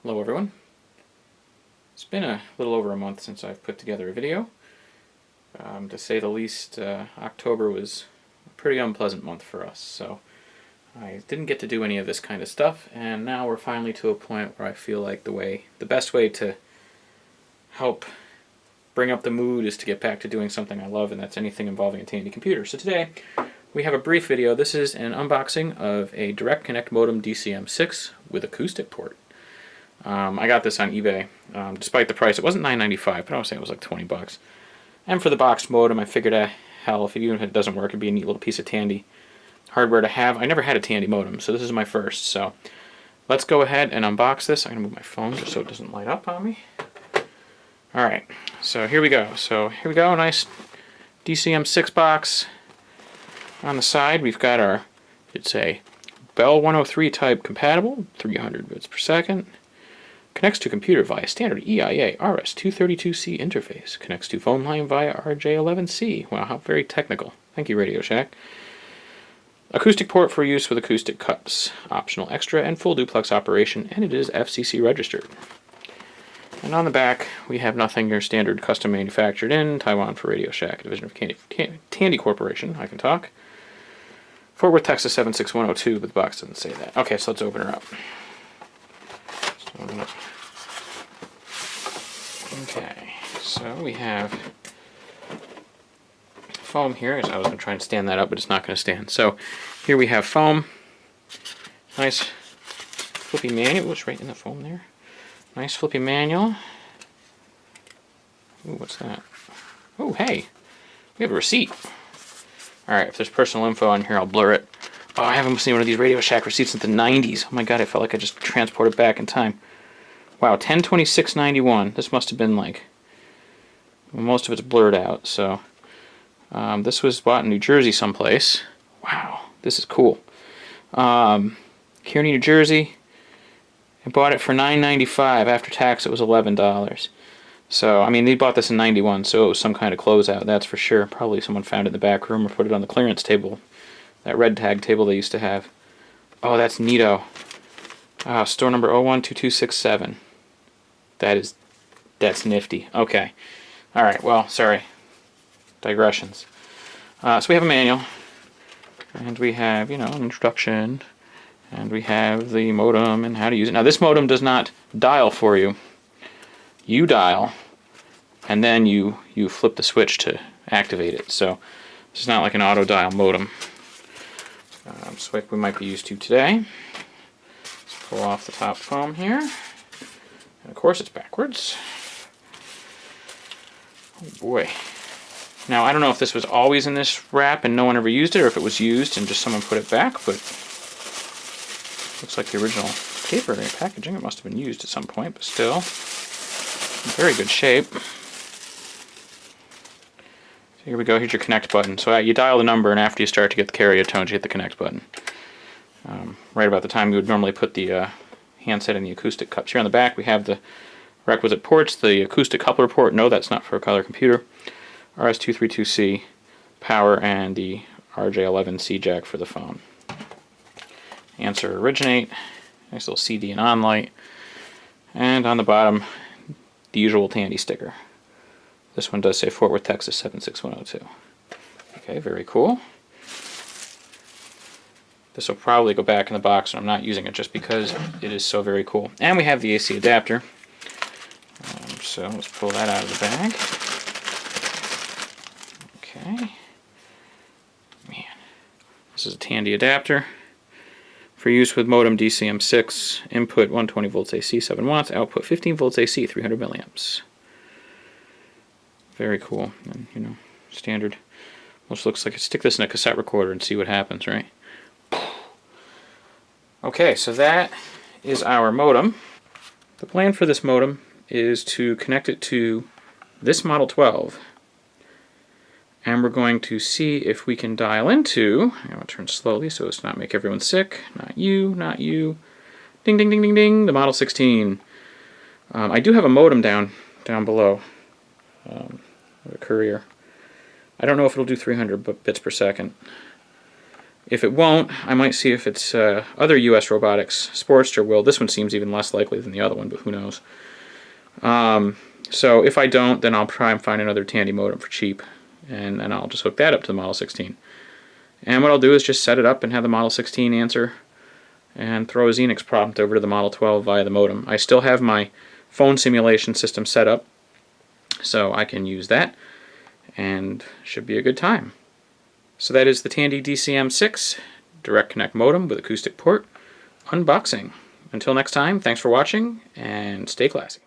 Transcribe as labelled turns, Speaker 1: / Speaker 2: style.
Speaker 1: Hello everyone. It's been a little over a month since I've put together a video. To say the least, October was a pretty unpleasant month for us, so I didn't get to do any of this kind of stuff, and now we're finally to a point where I feel like the best way to help bring up the mood is to get back to doing something I love, and that's anything involving a Tandy computer. So today we have a brief video. This is an unboxing of a Direct Connect MODEM DCM6 with acoustic port. I got this on eBay. Despite the price, it wasn't $9.95, but I was saying it was like 20 bucks. And for the boxed modem, I figured, hell, even if it doesn't work, it'd be a neat little piece of Tandy hardware to have. I never had a Tandy modem, so this is my first. So let's go ahead and unbox this. I'm gonna move my phone just so it doesn't light up on me. All right, so here we go. A nice DCM6 box. On the side, we've got our, it's a Bell 103 type compatible, 300 bits per second. Connects to computer via standard EIA RS-232C interface. Connects to phone line via RJ11C. Wow, how very technical. Thank you, Radio Shack. Acoustic port for use with acoustic cups. Optional extra and full duplex operation, and it is FCC registered. And on the back, we have nothing. Your standard custom manufactured in Taiwan for Radio Shack, a division of Tandy Corporation. I can talk. Fort Worth, Texas 76102, but the box doesn't say that. Okay, so let's open her up. Okay, so we have foam here. I was going to try and stand that up, but it's not going to stand. So here we have foam. Nice flippy manual. It's right in the foam there. Nice flippy manual. Ooh, what's that? Oh, hey, we have a receipt. Alright, if there's personal info on here, I'll blur it. Oh, I haven't seen one of these Radio Shack receipts since the 90s. Oh my god, I felt like I just transported back in time. Wow, 10/26/91. This must have been like, well, most of it's blurred out. So this was bought in New Jersey someplace. Wow, this is cool. Kearney, New Jersey. I bought it for $9.95. After tax, it was $11. So, I mean, they bought this in 91, so it was some kind of closeout, that's for sure. Probably someone found it in the back room or put it on the clearance table. That red tag table they used to have. Oh, that's neato. Store number 012267. That's nifty. Okay. Alright, well, sorry. Digressions. So we have a manual. And we have, an introduction. And we have the modem and how to use it. Now, this modem does not dial for you. You dial, and then you flip the switch to activate it. So this is not like an auto dial modem. So like we might be used to today. Let's pull off the top foam here. And of course it's backwards. Oh boy. Now I don't know if this was always in this wrap and no one ever used it, or if it was used and just someone put it back, but looks like the original paper and packaging. It must have been used at some point, but still. Very good shape. So here we go, here's your connect button. So you dial the number, and after you start to get the carrier tones, you hit the connect button. Right about the time you would normally put the handset in the acoustic cups. Here on the back we have the requisite ports, the acoustic coupler port, no, that's not for a color computer, RS-232C power, and the RJ11C jack for the phone. Answer originate, nice little CD and on light, and on the bottom the usual Tandy sticker. This one does say Fort Worth, Texas 76102. Okay, very cool. This will probably go back in the box, and I'm not using it just because it is so very cool. And we have the AC adapter. So let's pull that out of the bag. Okay. Man, this is a Tandy adapter for use with modem DCM6, input 120 volts AC, 7 watts, output 15 volts AC, 300 milliamps. Very cool, and standard. Almost looks like stick this in a cassette recorder and see what happens, right? Okay, so that is our modem. The plan for this modem is to connect it to this Model 12. And we're going to see if we can dial into, I'm going to turn slowly so as to not make everyone sick. Not you, not you. Ding, ding, ding, ding, ding, the Model 16. I do have a modem down below, a Courier. I don't know if it'll do 300 bits per second. If it won't, I might see if it's other US Robotics Sportster will. This one seems even less likely than the other one, but who knows. So if I don't, then I'll try and find another Tandy modem for cheap, and then I'll just hook that up to the Model 16. And what I'll do is just set it up and have the Model 16 answer and throw a Xenix prompt over to the Model 12 via the modem. I still have my phone simulation system set up, so I can use that, and should be a good time. So that is the Tandy DCM 6 Direct Connect modem with acoustic port unboxing. Until next time, thanks for watching, and stay classy.